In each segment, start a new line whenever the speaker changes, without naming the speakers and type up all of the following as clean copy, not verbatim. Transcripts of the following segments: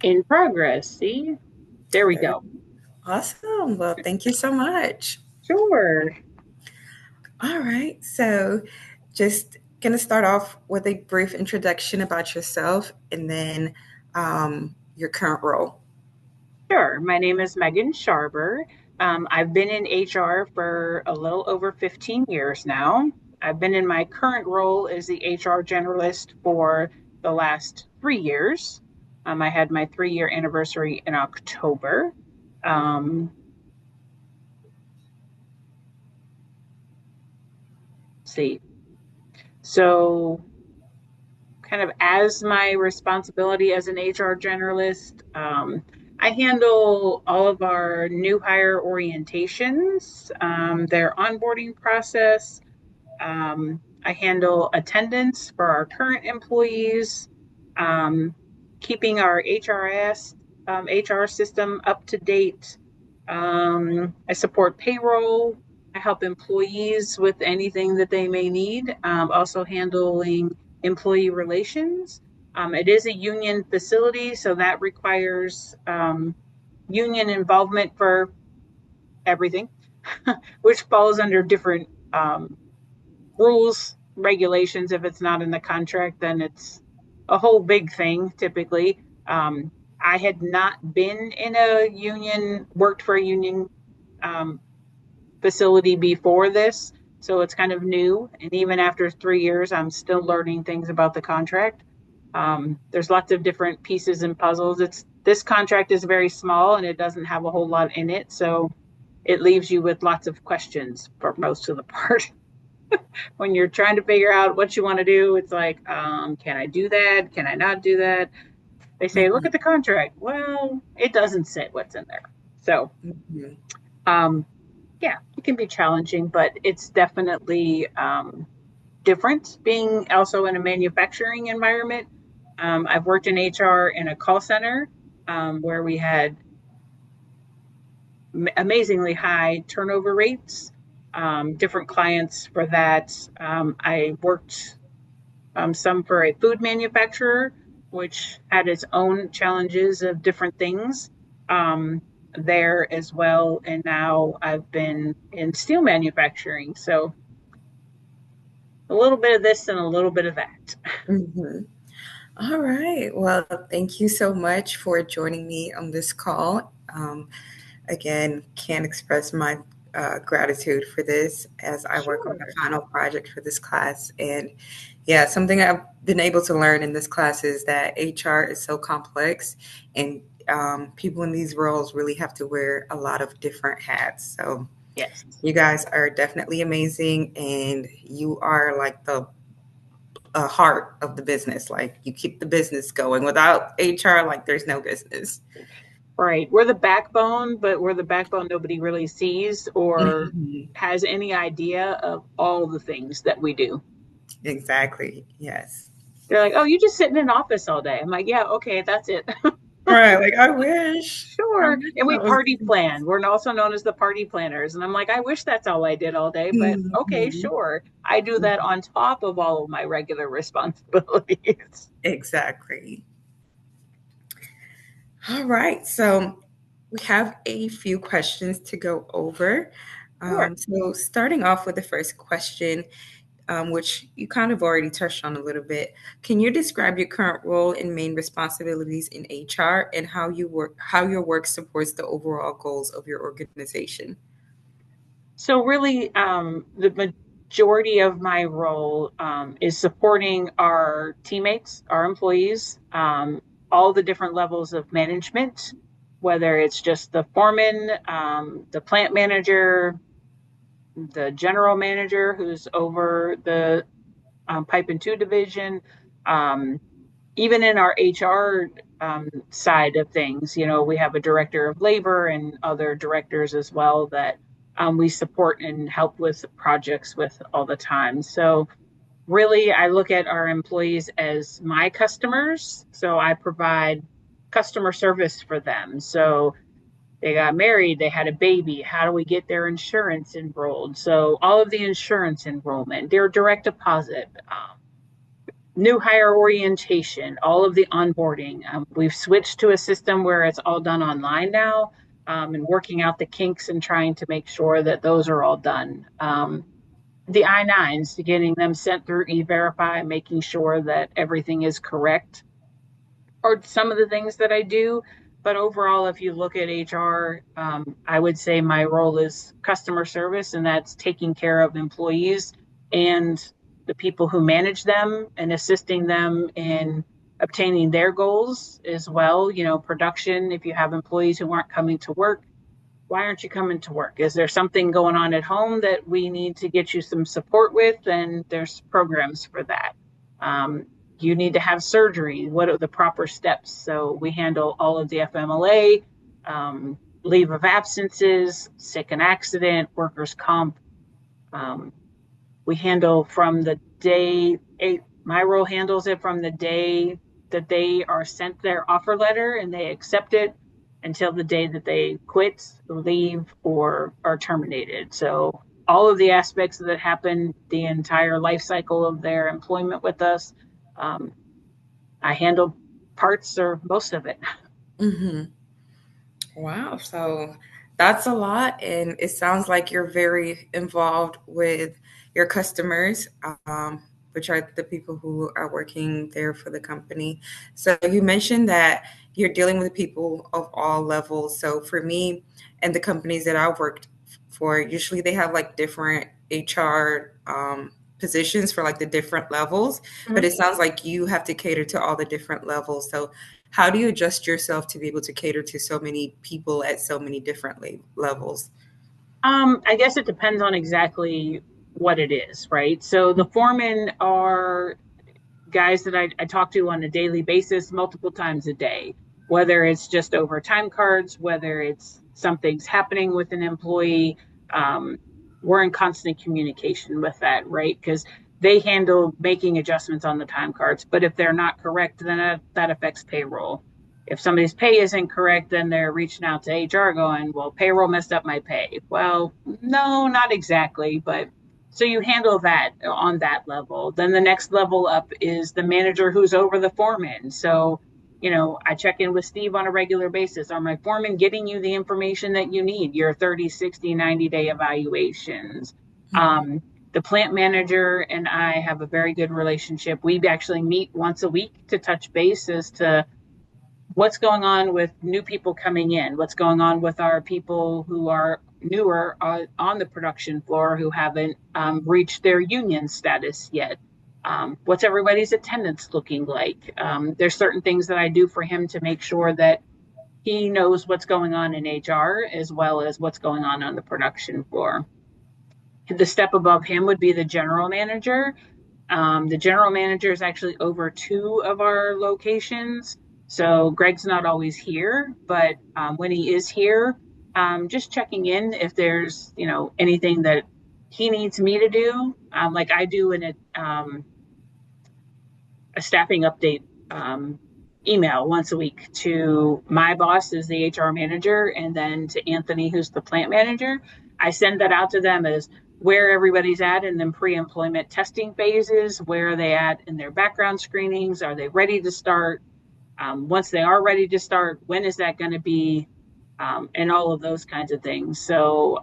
In progress. See? There we
Very
go.
awesome. Well, thank you so much.
Sure.
All right. So, just going to start off with a brief introduction about yourself and then your current role.
Sure. My name is Megan Sharber. I've been in HR for a little over 15 years now. I've been in my current role as the HR generalist for the last 3 years. I had my 3 year anniversary in October. Um, let's see. So, kind of as my responsibility as an HR generalist, I handle all of our new hire orientations, their onboarding process. I handle attendance for our current employees, um, keeping our HR system up to date. I support payroll. I help employees with anything that they may need. Also handling employee relations. It is a union facility, so that requires union involvement for everything, which falls under different rules, regulations. If it's not in the contract, then it's a whole big thing typically. I had not been in a union, worked for a union um, facility before this, so it's kind of new. And even after 3 years, I'm still learning things about the contract. There's lots of different pieces and puzzles. It's this contract is very small and it doesn't have a whole lot in it, so it leaves you with lots of questions for most of the part. When you're trying to figure out what you want to do, it's like, can I do that? Can I not do that? They say, look
Mhm,
at the contract. Well, it doesn't say what's in there. So,
mhm.
um, yeah, it can be challenging, but it's definitely different being also in a manufacturing environment. I've worked in HR in a call center where we had amazingly high turnover rates, different clients for that. I worked some for a food manufacturer, which had its own challenges of different things there as well. And now I've been in steel manufacturing. So a little bit of this and a little bit of that.
Mhm. All right. Well, thank you so much for joining me on this call. Again, can't express my gratitude for this as I work on the
Sure.
final project for this class. And yeah, something I've been able to learn in this class is that HR is so complex, and people in these roles really have to wear a lot of different hats. So
Yes.
you guys are definitely amazing, and you are like the heart of the business. Like you keep the business going. Without HR, like there's no business.
Right. We're the backbone, but we're the backbone nobody really sees or
Mhm.
has any idea of all the things that we do.
Exactly. Yes.
They're like, oh, you just sit in an office all day. I'm like, yeah, okay, that's it.
Right. Like I wish. I
Sure.
wish
And we
that was.
party plan. We're also known as the party planners. And I'm like, I wish that's all I did all day, but okay,
Mhm.
sure. I do that on top of all of my regular responsibilities.
Exactly. All right. So we have a few questions to go over.
Sure.
So starting off with the first question, which you kind of already touched on a little bit. Can you describe your current role and main responsibilities in HR and how your work supports the overall goals of your organization?
So really, the majority of my role is supporting our teammates, our employees, all the different levels of management, whether it's just the foreman, the plant manager, the general manager who's over the pipe and two division, um, even in our HR side of things, we have a director of labor and other directors as well that we support and help with projects with all the time. So, really, I look at our employees as my customers. So, I provide customer service for them. So, they got married, they had a baby. How do we get their insurance enrolled? So, all of the insurance enrollment, their direct deposit, new hire orientation, all of the onboarding. We've switched to a system where it's all done online now, and working out the kinks and trying to make sure that those are all done. The I-9s, getting them sent through E-Verify, making sure that everything is correct, or some of the things that I do. But overall, if you look at HR, I would say my role is customer service, and that's taking care of employees and the people who manage them and assisting them in obtaining their goals as well. You know, production, if you have employees who aren't coming to work, why aren't you coming to work? Is there something going on at home that we need to get you some support with? And there's programs for that. Um, you need to have surgery. What are the proper steps? So we handle all of the FMLA, leave of absences, sick and accident, workers' comp. Um, we handle from the day, my role handles it from the day that they are sent their offer letter and they accept it until the day that they quit, leave, or are terminated. So all of the aspects that happen the entire life cycle of their employment with us, um, I handle parts or most of it.
Hmm. Wow. So that's a lot. And it sounds like you're very involved with your customers, which are the people who are working there for the company. So you mentioned that you're dealing with people of all levels. So for me and the companies that I've worked for, usually they have like different HR positions for like the different levels. But
Mhm.
it sounds like you have to cater to all the different levels. So how do you adjust yourself to be able to cater to so many people at so many different levels?
I guess it depends on exactly what it is, right? So the foremen are guys that I talk to on a daily basis, multiple times a day, whether it's just over time cards, whether it's something's happening with an employee. Um, we're in constant communication with that, right? Because they handle making adjustments on the time cards. But if they're not correct, then that affects payroll. If somebody's pay isn't correct, then they're reaching out to HR going, well, payroll messed up my pay. Well, no, not exactly, but so you handle that on that level. Then the next level up is the manager who's over the foreman. So, you know, I check in with Steve on a regular basis. Are my foremen getting you the information that you need, your 30, 60, 90-day evaluations?
Mhm.
The plant manager and I have a very good relationship. We actually meet once a week to touch base as to what's going on with new people coming in, what's going on with our people who are newer on the production floor who haven't reached their union status yet. What's everybody's attendance looking like? There's certain things that I do for him to make sure that he knows what's going on in HR as well as what's going on the production floor. The step above him would be the general manager. The general manager is actually over two of our locations. So Greg's not always here, but when he is here, just checking in if there's, you know, anything that he needs me to do. Like I do in a staffing update email once a week to my boss as the HR manager and then to Anthony, who's the plant manager. I send that out to them as where everybody's at in the pre-employment testing phases, where are they at in their background screenings, are they ready to start? Once they are ready to start, when is that going to be? And all of those kinds of things. So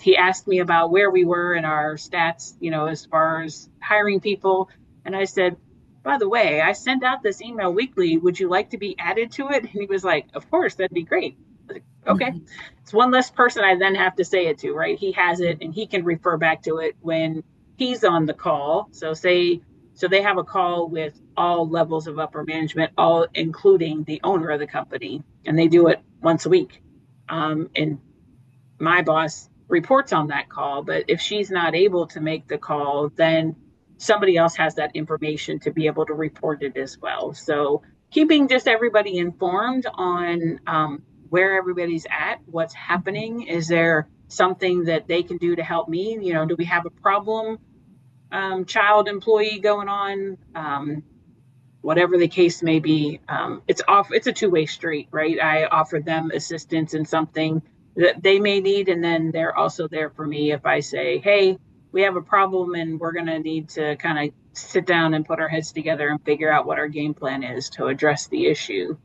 he asked me about where we were in our stats, you know, as far as hiring people. And I said, by the way, I send out this email weekly. Would you like to be added to it? And he was like, of course, that'd be great. Like, okay.
Mhm.
It's one less person I then have to say it to, right? He has it and he can refer back to it when he's on the call. So they have a call with all levels of upper management, all including the owner of the company, and they do it once a week. And my boss reports on that call, but if she's not able to make the call, then somebody else has that information to be able to report it as well. So keeping just everybody informed on where everybody's at, what's happening. Is there something that they can do to help me? You know, do we have a problem child employee going on? Whatever the case may be, it's a two-way street, right? I offer them assistance in something that they may need, and then they're also there for me if I say, hey, we have a problem and we're going to need to kind of sit down and put our heads together and figure out what our game plan is to address the issue.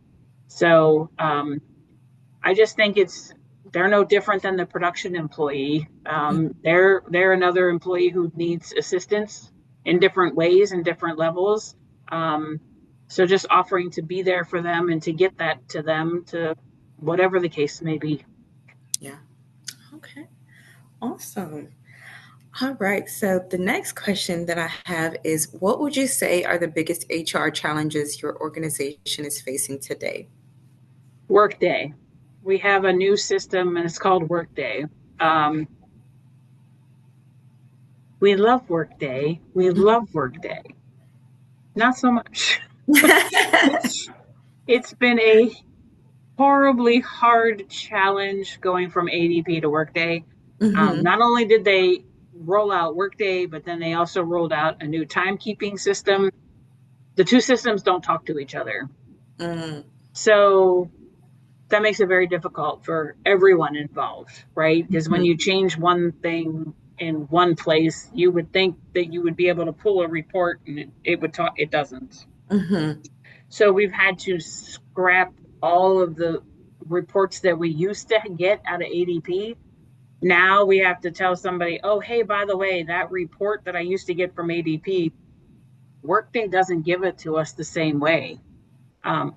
So I just think they're no different than the production employee. They're another employee who needs assistance in different ways and different levels. Um, so just offering to be there for them and to get that to them, to whatever the case may be.
Yeah. Okay. Awesome. All right. So the next question that I have is, what would you say are the biggest HR challenges your organization is facing today?
Workday. We have a new system and it's called Workday. Um, we love Workday. We love Workday. Not so much. It's been a horribly hard challenge going from ADP to Workday.
Hmm.
Not only did they roll out Workday, but then they also rolled out a new timekeeping system. The two systems don't talk to each other.
Mm,
So that makes it very difficult for everyone involved, right? Because when
mhm,
you change one thing in one place, you would think that you would be able to pull a report and it would talk, it doesn't.
mhm,
So we've had to scrap all of the reports that we used to get out of ADP. Now we have to tell somebody, oh, hey, by the way, that report that I used to get from ADP, Workday doesn't give it to us the same way.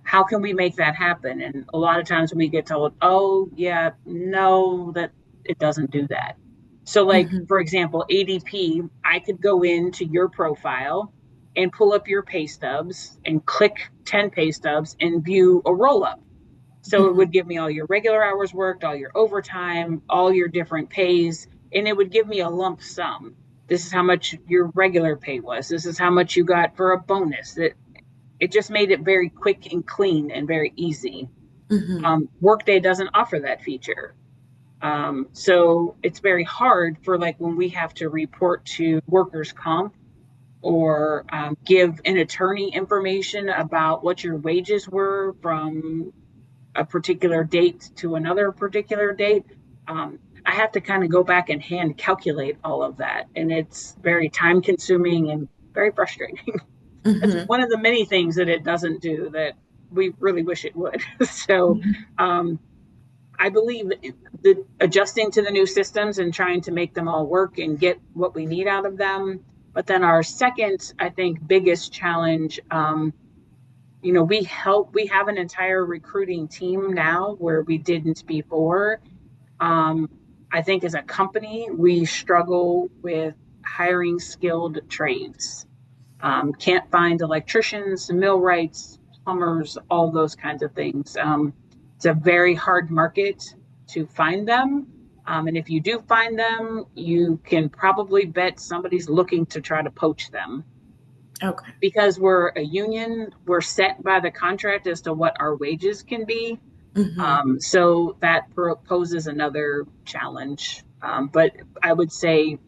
How can we make that happen? And a lot of times we get told, oh, yeah, no, that it doesn't do that. So, like,
mhm,
for example, ADP, I could go into your profile and pull up your pay stubs and click 10 pay stubs and view a roll up. So it
mhm,
would give me all your regular hours worked, all your overtime, all your different pays, and it would give me a lump sum. This is how much your regular pay was. This is how much you got for a bonus. It just made it very quick and clean and very easy.
mhm.
Workday doesn't offer that feature. So it's very hard for like when we have to report to workers' comp or give an attorney information about what your wages were from a particular date to another particular date. I have to kind of go back and hand calculate all of that. And it's very time consuming and very frustrating. That's
Mhm.
one of the many things that it doesn't do that we really wish it would. So
Mhm.
um, I believe that adjusting to the new systems and trying to make them all work and get what we need out of them. But then our second, I think, biggest challenge, we have an entire recruiting team now where we didn't before. Um, I think as a company, we struggle with hiring skilled trades. Can't find electricians, millwrights, plumbers, all those kinds of things. It's a very hard market to find them. And if you do find them, you can probably bet somebody's looking to try to poach them.
Okay.
Because we're a union, we're set by the contract as to what our wages can be.
Mhm.
So that poses another challenge. But I would say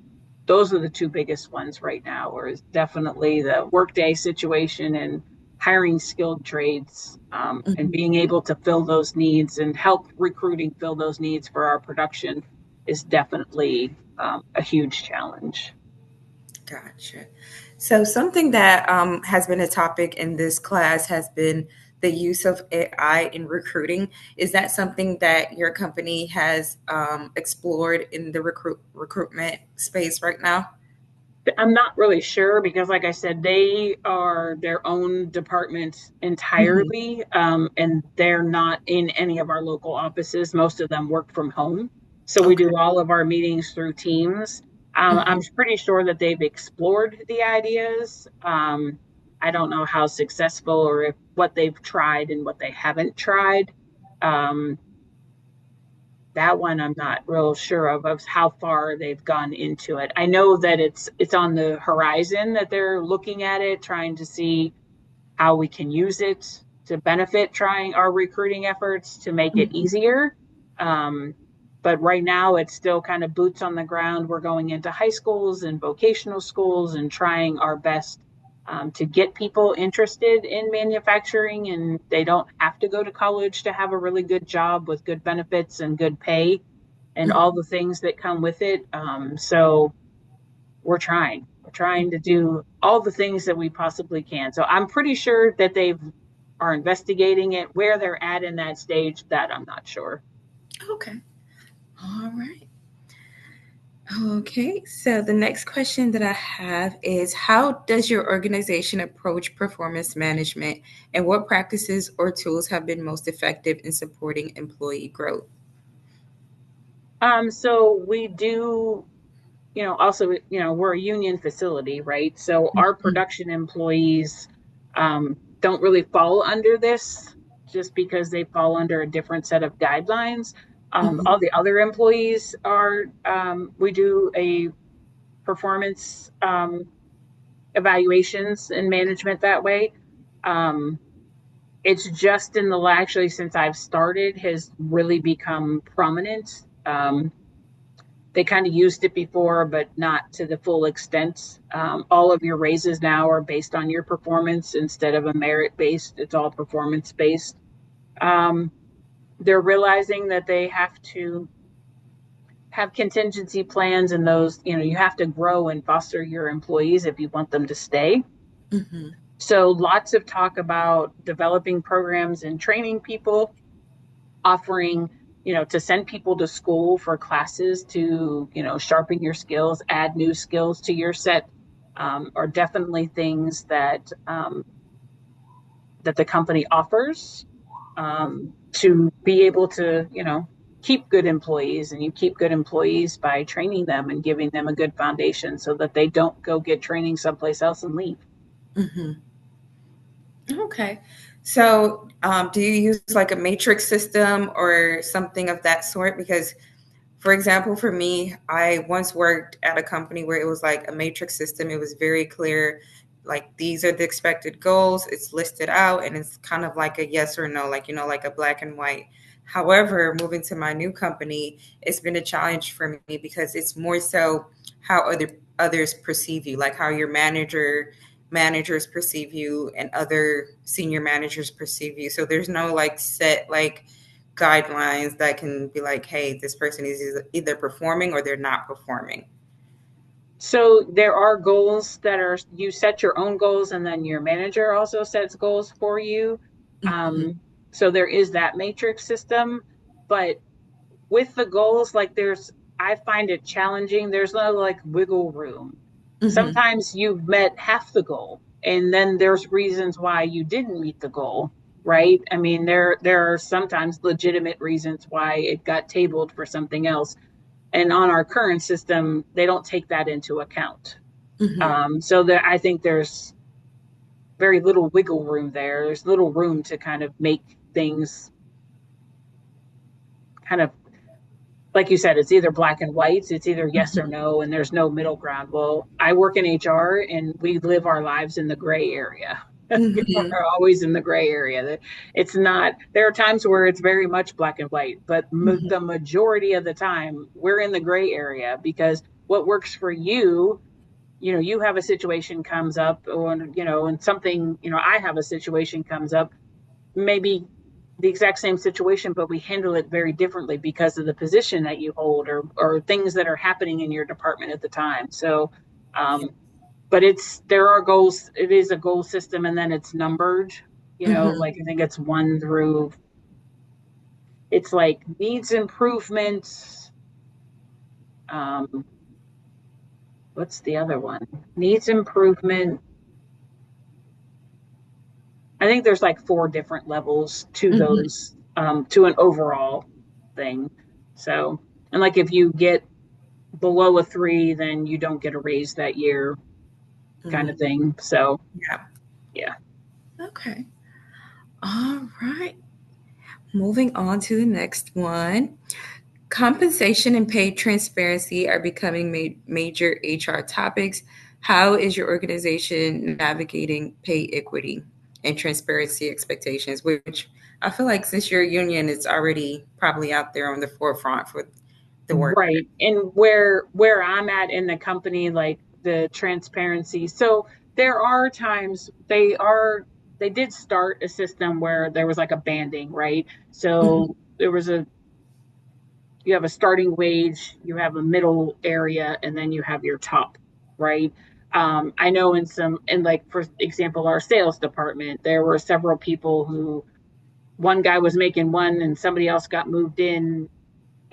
those are the two biggest ones right now, or is definitely the workday situation and hiring skilled trades, and
Mhm.
being able to fill those needs and help recruiting fill those needs for our production is definitely a huge challenge.
Gotcha. So something that has been a topic in this class has been the use of AI in recruiting. Is that something that your company has explored in the recruitment space right now?
I'm not really sure because, like I said, they are their own department
Mhm.
entirely, and they're not in any of our local offices. Most of them work from home. So we
Okay.
do all of our meetings through Teams. I'm
Mhm.
pretty sure that they've explored the ideas. I don't know how successful or if what they've tried and what they haven't tried. Um, that one I'm not real sure of how far they've gone into it. I know that it's on the horizon that they're looking at it, trying to see how we can use it to benefit trying our recruiting efforts to make it
Mhm.
easier. Um, but right now it's still kind of boots on the ground. We're going into high schools and vocational schools and trying our best to get people interested in manufacturing, and they don't have to go to college to have a really good job with good benefits and good pay and all
Mhm.
the things that come with it. So we're trying. We're trying to do all the things that we possibly can. So I'm pretty sure that they are investigating it. Where they're at in that stage, that I'm not sure.
Okay. All right. Okay, so the next question that I have is how does your organization approach performance management and what practices or tools have been most effective in supporting employee growth?
So we do, also, we're a union facility, right? So our
Mhm.
production employees don't really fall under this just because they fall under a different set of guidelines.
Mhm.
All the other employees we do a performance evaluations and management that way. Um, it's just actually since I've started has really become prominent. They kind of used it before, but not to the full extent. All of your raises now are based on your performance instead of a merit based. It's all performance based. Um, they're realizing that they have to have contingency plans, and those, you have to grow and foster your employees if you want them to stay.
Mhm.
So lots of talk about developing programs and training people, offering, to send people to school for classes to, sharpen your skills, add new skills to your set, are definitely things that the company offers to be able to, keep good employees. And you keep good employees by training them and giving them a good foundation so that they don't go get training someplace else and leave.
Mhm. Okay. So, do you use like a matrix system or something of that sort? Because, for example, for me, I once worked at a company where it was like a matrix system. It was very clear, like these are the expected goals. It's listed out, and it's kind of like a yes or no, like like a black and white. However, moving to my new company, it's been a challenge for me because it's more so how others perceive you, like how your managers perceive you and other senior managers perceive you. So there's no like set like guidelines that can be like, hey, this person is either performing or they're not performing.
So there are goals that are, you set your own goals, and then your manager also sets goals for you.
Mm-hmm.
So there is that matrix system, but with the goals, like I find it challenging. There's no like wiggle room.
Mm-hmm.
Sometimes you've met half the goal, and then there's reasons why you didn't meet the goal, right? I mean, there are sometimes legitimate reasons why it got tabled for something else. And on our current system, they don't take that into account.
Mm-hmm.
So I think there's very little wiggle room there. There's little room to kind of make things kind of, like you said, it's either black and white, it's either yes or
Mm-hmm.
no, and there's no middle ground. Well, I work in HR and we live our lives in the gray area.
Mm-hmm.
We're always in the gray area. It's not, there are times where it's very much black and white, but the majority of the time we're in the gray area because what works for you, you have a situation comes up, or, and something, I have a situation comes up, maybe the exact same situation, but we handle it very differently because of the position that you hold, or things that are happening in your department at the time. So, um, but there are goals. It is a goal system, and then it's numbered.
Mm-hmm.
Like I think it's one through. It's like needs improvements. Um, what's the other one? Needs improvement. I think there's like four different levels to
Mm-hmm.
those, to an overall thing. So, and like if you get below a three, then you don't get a raise that year, kind of
Mm-hmm.
thing. So,
Yeah.
yeah.
Okay. All right. Moving on to the next one. Compensation and pay transparency are becoming major HR topics. How is your organization navigating pay equity and transparency expectations? Which I feel like since you're a union, it's already probably out there on the forefront for the workers.
Right. And where I'm at in the company, like the transparency. So there are times they did start a system where there was like a banding, right?
Mhm.
So you have a starting wage, you have a middle area, and then you have your top, right? I know like, for example, our sales department, there were several people who one guy was making one and somebody else got moved in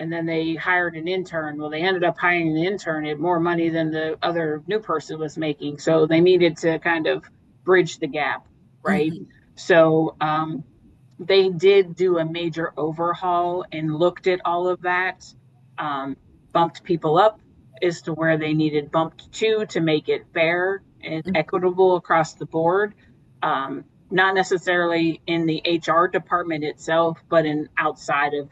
and then they hired an intern. Well, they ended up hiring an intern at more money than the other new person was making. So they needed to kind of bridge the gap, right?
Mhm.
So they did do a major overhaul and looked at all of that, um, bumped people up as to where they needed bumped to make it fair and equitable across the board. Not necessarily in the HR department itself, but in outside of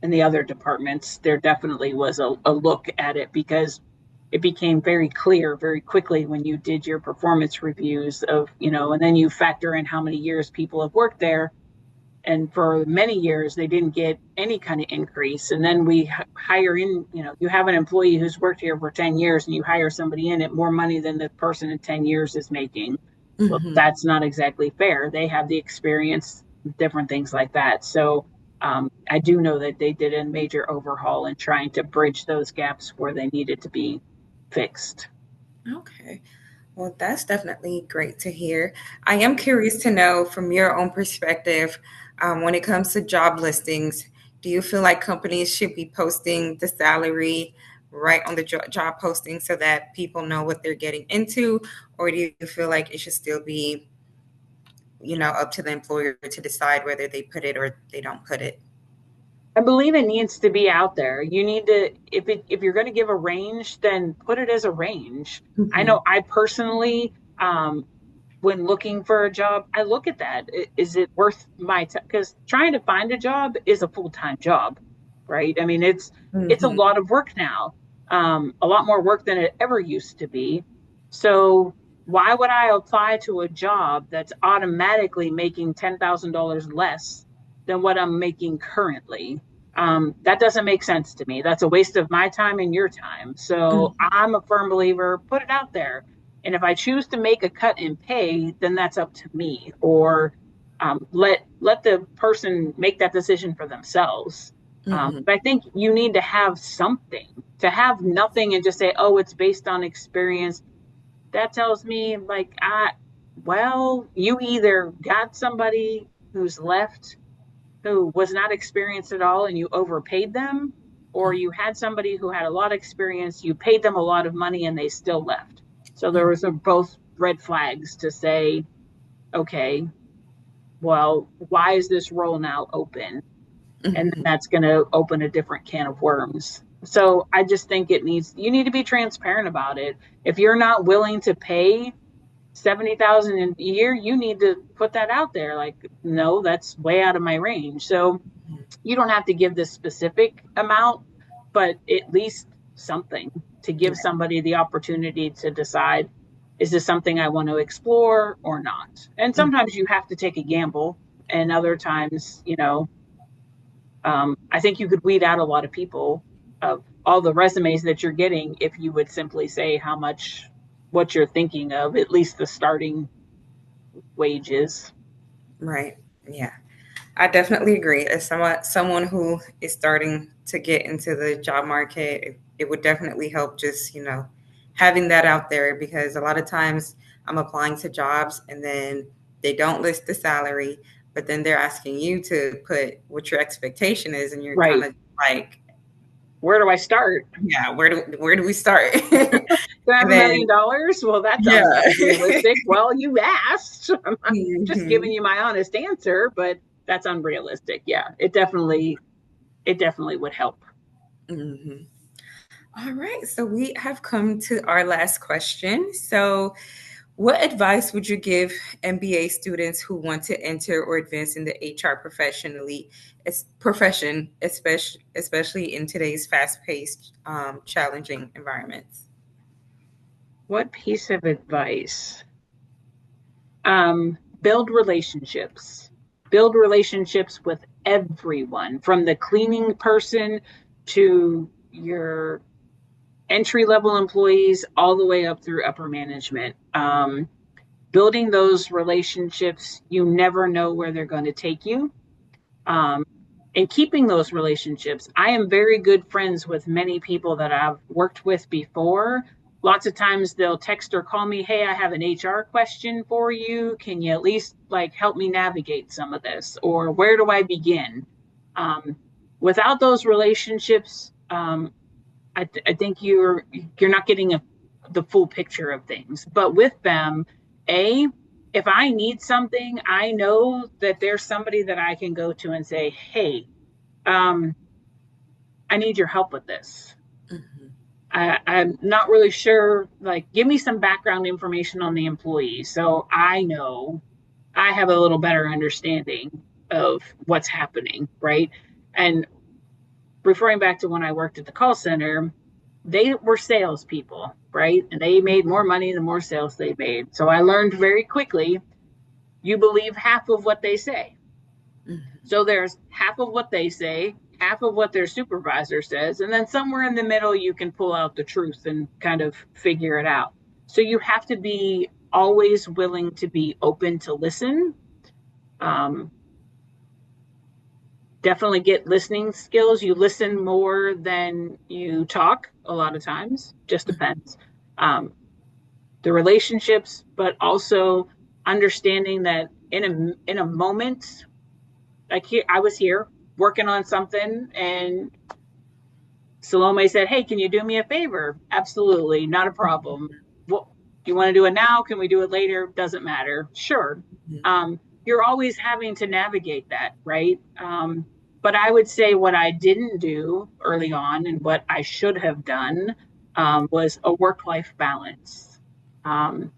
in the other departments, there definitely was a look at it because it became very clear very quickly when you did your performance reviews of, and then you factor in how many years people have worked there. And for many years, they didn't get any kind of increase. And then we hire in, you have an employee who's worked here for 10 years and you hire somebody in at more money than the person in 10 years is making. Well,
Mhm.
that's not exactly fair. They have the experience, different things like that. So I do know that they did a major overhaul in trying to bridge those gaps where they needed to be fixed.
Okay. Well, that's definitely great to hear. I am curious to know from your own perspective, when it comes to job listings, do you feel like companies should be posting the salary right on the job posting so that people know what they're getting into? Or do you feel like it should still be, up to the employer to decide whether they put it or they don't put it?
I believe it needs to be out there. You need to, if you're going to give a range, then put it as a range. I
Hmm.
know I personally, when looking for a job, I look at that. Is it worth my time? Because trying to find a job is a full-time job, right? I mean, it's a
Hmm.
lot of work now, a lot more work than it ever used to be. So why would I apply to a job that's automatically making $10,000 less than what I'm making currently? That doesn't make sense to me. That's a waste of my time and your time. So
Hmm.
I'm a firm believer, put it out there. And if I choose to make a cut in pay, then that's up to me. Or let the person make that decision for themselves.
Hmm.
But I think you need to have something. To have nothing and just say, "Oh, it's based on experience," that tells me like, well, you either got somebody who's left who was not experienced at all and you overpaid them, or you had somebody who had a lot of experience, you paid them a lot of money and they still left. So there was both red flags to say, okay, well, why is this role now open? And
Hmm.
that's going to open a different can of worms. So I just think you need to be transparent about it. If you're not willing to pay 70,000 a year, you need to put that out there. Like, no, that's way out of my range. So you don't have to give this specific amount, but at least something to give somebody the opportunity to decide, is this something I want to explore or not? And sometimes you have to take a gamble, and other times, I think you could weed out a lot of people of all the resumes that you're getting if you would simply say what you're thinking of, at least the starting wages.
Right. Yeah. I definitely agree. As someone who is starting to get into the job market, it would definitely help just, having that out there because a lot of times I'm applying to jobs and then they don't list the salary, but then they're asking you to put what your expectation is and you're kind
Right.
of like,
Where do I start?
yeah, where do we start?
Do I have
And then
$1 million? Well, that
yeah.
sounds unrealistic. Well, you asked. I'm just giving
Hmm.
you my honest answer, but that's unrealistic. Yeah, it definitely would help.
Hmm. All right, so we have come to our last question. So, what advice would you give MBA students who want to enter or advance in the HR profession, especially in today's fast-paced, challenging environments?
What piece of advice? Build relationships. Build relationships with everyone, from the cleaning person to your entry level employees, all the way up through upper management. Building those relationships, you never know where they're going to take you. Um, and keeping those relationships. I am very good friends with many people that I've worked with before. Lots of times they'll text or call me, hey, I have an HR question for you. Can you at least like help me navigate some of this? Or where do I begin? Um, Without those relationships, I think you're not getting the full picture of things. But with them, a if I need something, I know that there's somebody that I can go to and say, hey, um, I need your help with this.
Mhm.
I'm not really sure. Like, give me some background information on the employee so I know I have a little better understanding of what's happening, right? And referring back to when I worked at the call center, they were salespeople, right? And they made more money the more sales they made. So I learned very quickly you believe half of what they say.
Mhm.
So there's half of what they say, half of what their supervisor says, and then somewhere in the middle, you can pull out the truth and kind of figure it out. So you have to be always willing to be open to listen. Um, Definitely get listening skills. You listen more than you talk a lot of times, just depends. Um, the relationships, but also understanding that in a moment, like here, I was here working on something, and Salome said, "Hey, can you do me a favor?" Absolutely, not a problem. Well, do you want to do it now? Can we do it later? Doesn't matter. Sure.
Mhm.
You're always having to navigate that, right? But I would say what I didn't do early on and what I should have done was a work-life balance. Um,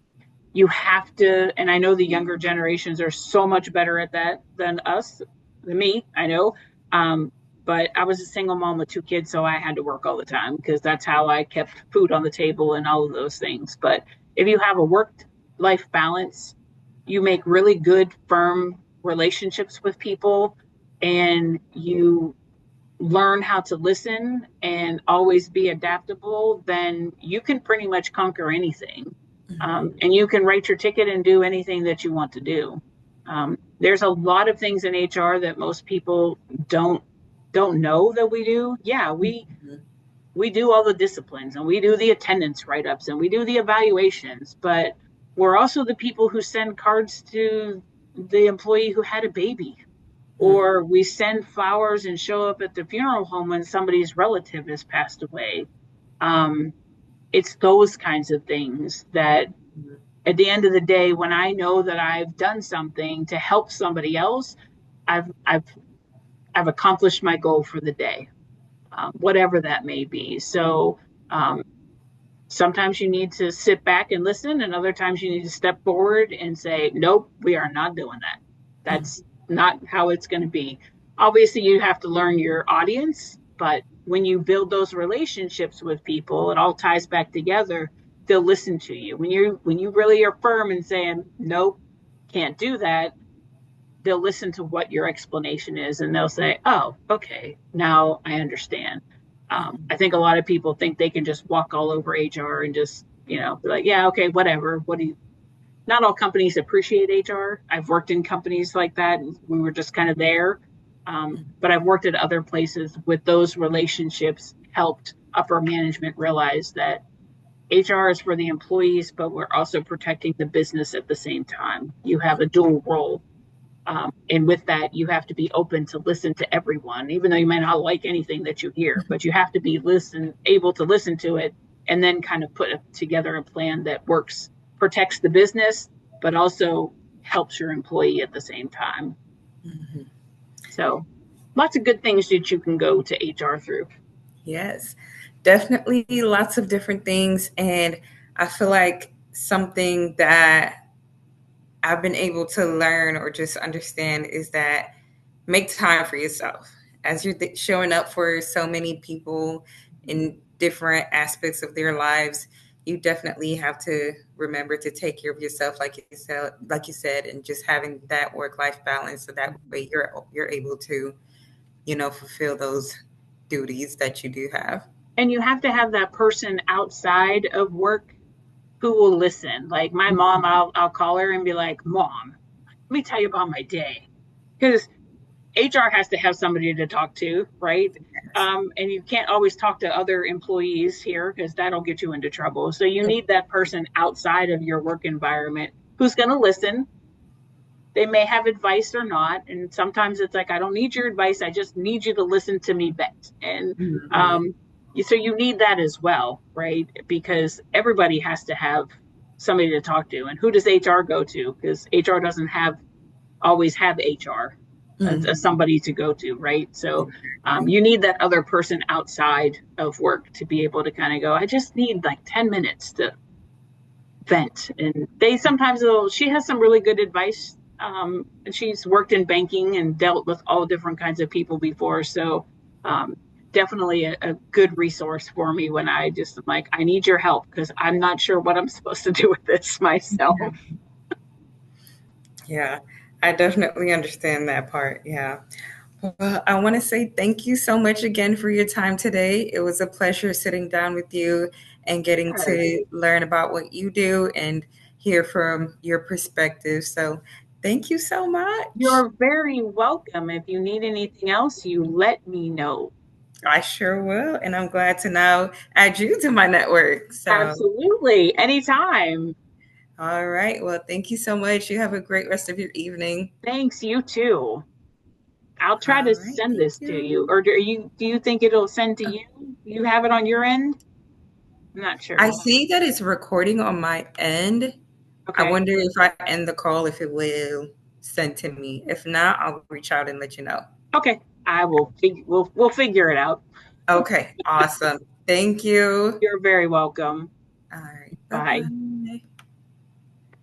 you have to, and I know the younger generations are so much better at that than us, than me, I know. Um, but I was a single mom with two kids, so I had to work all the time because that's how I kept food on the table and all of those things. But if you have a work life balance, you make really good, firm relationships with people, and you learn how to listen and always be adaptable, then you can pretty much conquer anything. And you can write your ticket and do anything that you want to do. There's a lot of things in HR that most people don't don't know that we do. Yeah,
Mhm.
we do all the disciplines and we do the attendance write-ups and we do the evaluations, but we're also the people who send cards to the employee who had a baby,
Mhm.
or we send flowers and show up at the funeral home when somebody's relative has passed away. Um, it's those kinds of things that at the end of the day, when I know that I've done something to help somebody else, I've I've I've accomplished my goal for the day, whatever that may be. So um, sometimes you need to sit back and listen, and other times you need to step forward and say, nope, we are not doing that.
Mhm.
That's not how it's going to be. Obviously, you have to learn your audience, but when you build those relationships with people, it all ties back together. They'll listen to you. When you really are firm and saying, nope, can't do that, they'll listen to what your explanation is and they'll say, oh, okay, now I understand. I think a lot of people think they can just walk all over HR and just, be like, yeah, okay, whatever. What do you, not all companies appreciate HR. I've worked in companies like that. And we were just kind of there. But I've worked at other places with those relationships helped upper management realize that HR is for the employees, but we're also protecting the business at the same time. You have a dual role, and with that, you have to be open to listen to everyone, even though you may not like anything that you hear, but you have to be able to listen to it and then kind of together a plan that works, protects the business, but also helps your employee at the same time.
Mhm.
So lots of good things that you can go to HR through.
Yes, definitely lots of different things. And I feel like something that I've been able to learn or just understand is that make time for yourself. As you're showing up for so many people in different aspects of their lives, you definitely have to remember to take care of yourself, like you said, and just having that work life balance, so that way you're able to, fulfill those duties that you do have.
And you have to have that person outside of work who will listen. Like my mom, I'll call her and be like, Mom, let me tell you about my day. Because HR has to have somebody to talk to, right?
Yes.
And you can't always talk to other employees here because that'll get you into trouble. So you need that person outside of your work environment who's going to listen. They may have advice or not, and sometimes it's like, I don't need your advice, I just need you to listen to me vent. And
Mhm.
so you need that as well, right? Because everybody has to have somebody to talk to. And who does HR go to? Because HR doesn't have always have HR as
Mhm.
somebody to go to, right? So
Exactly.
you need that other person outside of work to be able to kind of go, I just need like 10 minutes to vent. And they sometimes will, she has some really good advice. And she's worked in banking and dealt with all different kinds of people before. So um, definitely a good resource for me when I just am like, I need your help because I'm not sure what I'm supposed to do with this myself.
Yeah, I definitely understand that part. Yeah. Well, I want to say thank you so much again for your time today. It was a pleasure sitting down with you and getting
Sure.
to learn about what you do and hear from your perspective. So, thank you so much.
You're very welcome. If you need anything else, you let me know.
I sure will. And I'm glad to now add you to my network. So,
Absolutely. Anytime.
all right. Well, thank you so much. You have a great rest of your evening.
Thanks, you too. I'll try to
All right.
send
Thank
this to you.
you.
Or do you think it'll send to you? You have it on your end? I'm not
I
sure.
see that it's recording on my end. I
Okay.
wonder if I end the call, if it will send to me. If not, I'll reach out and let you know.
Okay. I will we'll figure it out.
Okay, awesome. Thank you.
You're very welcome.
All right, bye
Bye.
bye.